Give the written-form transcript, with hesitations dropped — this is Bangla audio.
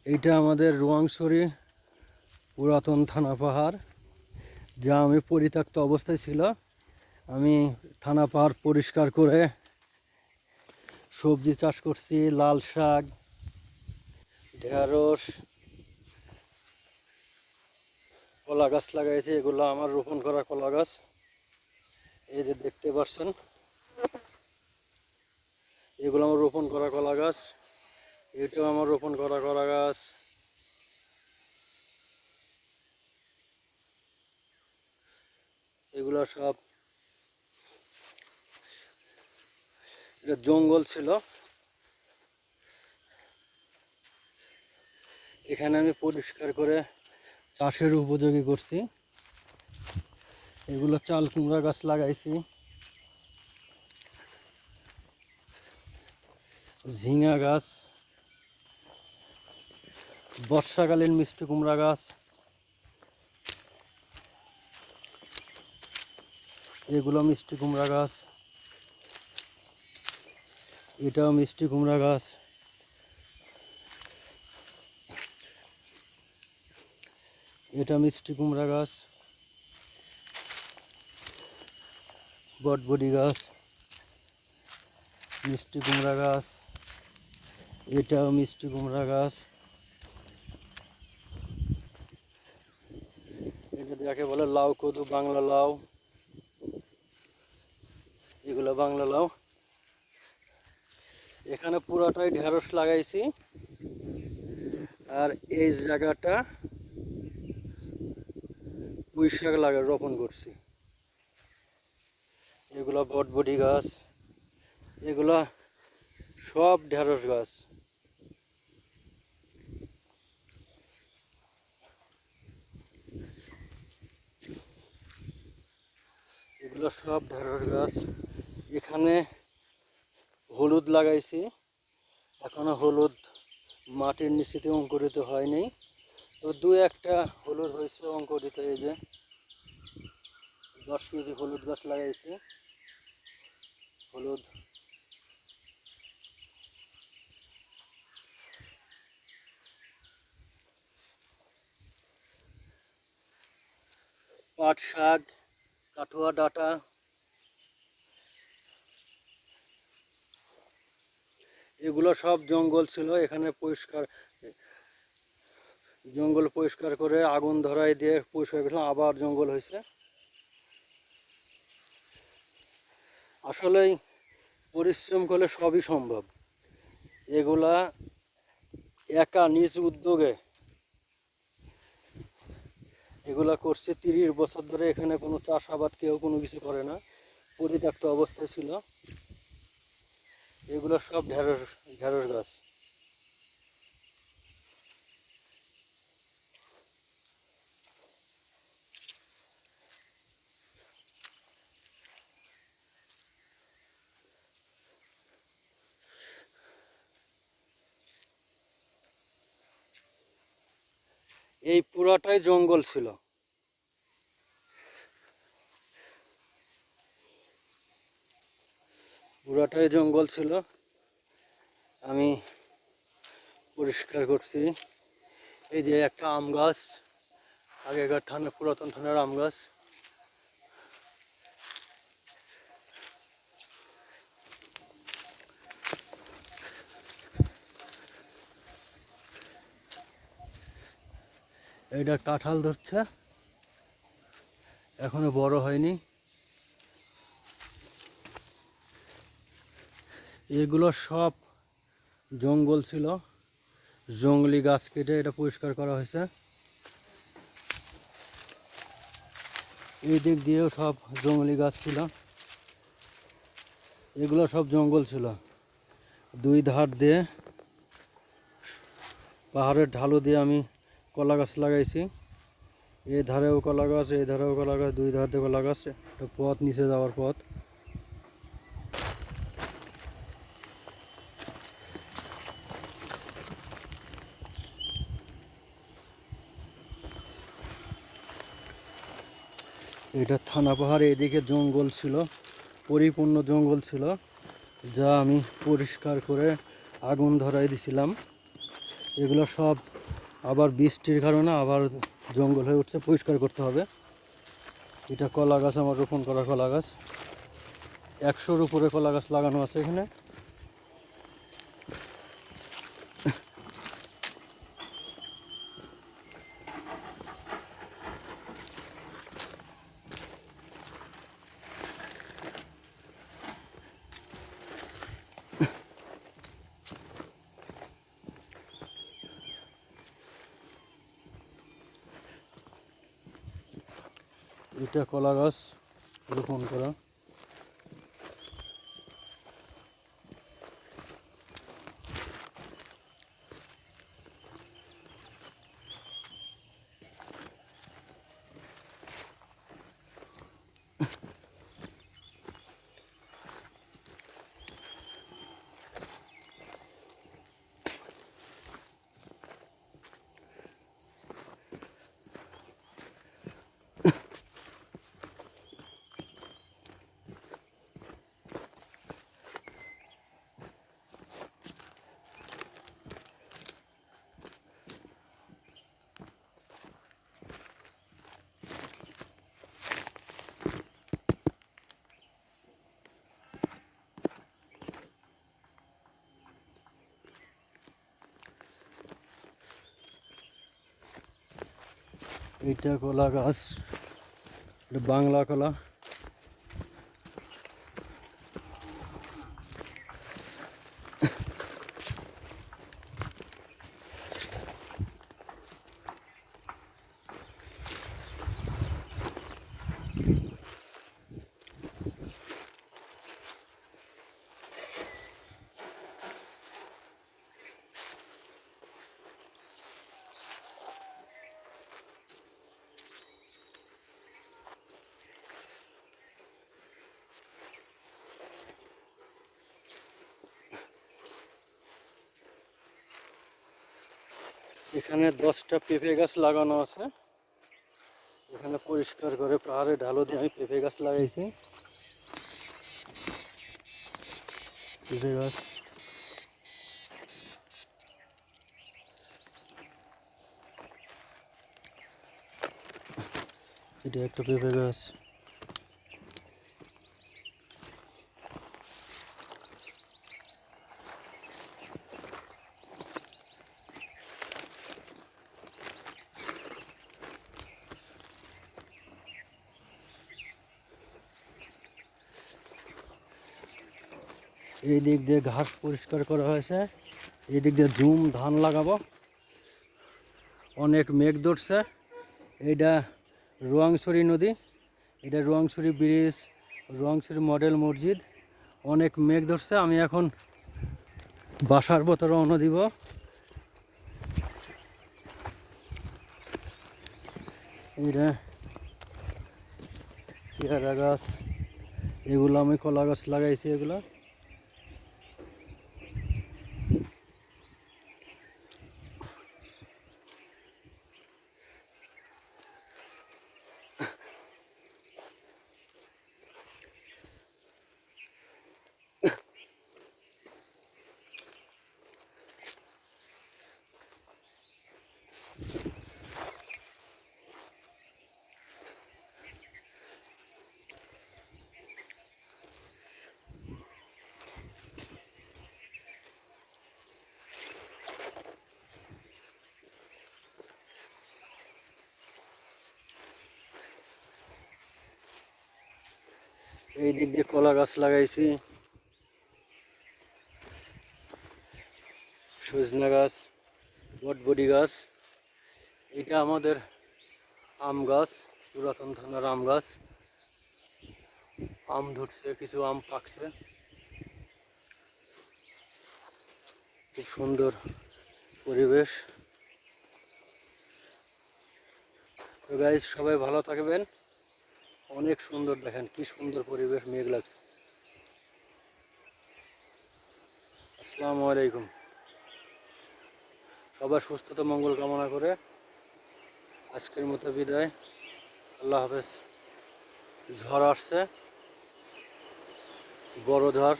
এইটা আমাদের রোয়াংছড়ি পুরাতন থানা পাহাড়, যা আমি পরিত্যক্ত অবস্থায় ছিল। আমি থানা পাহাড় পরিষ্কার করে সবজি চাষ করছি, লাল শাক, ঢেঁড়স, কলা গাছ লাগাইছি। এগুলো আমার রোপণ করা কলা গাছ, এই যে দেখতে পাচ্ছেন, এগুলো আমার রোপণ করা কলা গাছ। এটাও আমার রোপণ করা কলা গাছ। এগুলো সব, এটা জঙ্গল ছিল, এখানে আমি পরিষ্কার করে চাষের উপযোগী করছি। এগুলো চাল কুমড়া গাছ লাগাইছি, ঝিঙা গাছ, বর্ষাকালীন মিষ্টি কুমড়া গাছ, এগুলো মিষ্টি কুমড়া গাছ, এটাও মিষ্টি কুমড়া গাছ, এটা মিষ্টি কুমড়া গাছ, বটবটি গাছ, মিষ্টি কুমড়া গাছ, এটাও মিষ্টি কুমড়া গাছ। এটা যাকে বলে লাউ কদু, বাংলা লাউ, এগুলো বাংলা লাউ। এখানে পুরাটাই ঢেঁড়স লাগাইছি, আর এই জায়গাটা পুঁই শাক রোপণ করছি। এগুলা বটবটি গাছ, এগুলা সব ঢেঁড়স গাছ। এগুলো সব ঢেঁড়স গাছ। এখানে হলুদ লাগাইছি, এখনো হলুদ মাটির নিচেতে অঙ্কুরিত হয়নি, তো দু একটা হলুদ হয়েছে অঙ্কুরিত। এই যে 10 কেজি হলুদ গাছ লাগাইছি, হলুদ। পাট শাক, কাঠুয়া ডাঁটা, এগুলো সব জঙ্গল ছিল। এখানে জঙ্গল পরিষ্কার করে আগুন ধরাই দিয়ে পরিষ্কার করলাম, আবার জঙ্গল হয়েছে। আসলেই পরিশ্রম করলে সবই সম্ভব। এগুলা একা নিজ উদ্যোগে এগুলা করছে। 30 বছর ধরে এখানে কোনো চাষাবাদ কেউ কোনো কিছু করে না, পরিত্যক্ত অবস্থায় ছিল। এগুলো সব ঢেঁড়স গাছ। এই পুরাটাই জঙ্গল ছিল। পুরাটাই জঙ্গল ছিল, আমি পরিষ্কার করছি। এই যে একটা আম গাছ, আগেকার পুরাতন থানার আম গাছ। এইটা কাঁঠাল ধরছে, এখনো বড় হয়নি। এগুলো সব জঙ্গল ছিল, জঙ্গলি গাছ কেটে এটা পরিষ্কার করা হয়েছে। এই দিক দিয়েও সব জঙ্গলি গাছ ছিল, এগুলো সব জঙ্গল ছিল। দুই ধার দিয়ে পাহাড়ের ঢালু দিয়ে আমি কলা গাছ লাগাইছি। এই ধারেও কলা গাছ, এই ধারেও কলা গাছ, দুই ধার দিয়ে কলা গাছ। একটা পথ, নিচে যাওয়ার পথ। এটা থানা পাহাড়, এদিকে জঙ্গল ছিল, পরিপূর্ণ জঙ্গল ছিল, যা আমি পরিষ্কার করে আগুন ধরাই দিছিলাম। এগুলো সব আবার বৃষ্টির কারণে আবার জঙ্গল হয়ে উঠছে, পরিষ্কার করতে হবে। এটা কলা গাছ, আমার রোপণ করা কলা গাছ। 100-র উপরে কলা গাছ লাগানো আছে এখানে। এটা কলা গাছ রোপণ করা। এটা কলা গাছ, এটা বাংলা কলা। এখানে 10টা পেঁপে গাছ লাগানো আছে। এখানে পরিষ্কার করে পাহাড়ে ঢালো দিয়ে আমি পেঁপে গাছ লাগাইছি। পেঁপে গাছ, এটা একটা পেঁপে গাছ। এই দিক দিয়ে ঘাস পরিষ্কার করা হয়েছে। এই দিক দিয়ে জুম ধান লাগাবো। অনেক মেঘ ধরছে। এইটা রোয়াংছড়ি নদী, এটা রোয়াংছড়ি ব্রিজ, রোয়াংছড়ি মডেল মসজিদ। অনেক মেঘ ধরছে। আমি এখন বাসার পথে রওনা দিব। এটা পেয়ারা গাছ, এগুলো আমি কলা গাছ লাগাইছি। এগুলো এই দিক দিয়ে কলা গাছ লাগাইছি, সজনা গাছ, বটবটি গাছ। এটা আমাদের আম গাছ, পুরাতন ধানের আম গাছ। আম ধরছে, কিছু আম পাকছে। খুব সুন্দর পরিবেশ। তো গাইস, সবাই ভালো থাকবেন। অনেক সুন্দর, দেখেন কি সুন্দর পরিবেশ, মেঘ লাগছে। আসসালামু আলাইকুম। সবার সুস্থতা মঙ্গল কামনা করে আজকের মতো বিদায়। আল্লাহ হাফেজ। ঝড় আসছে, বড় ঝড়।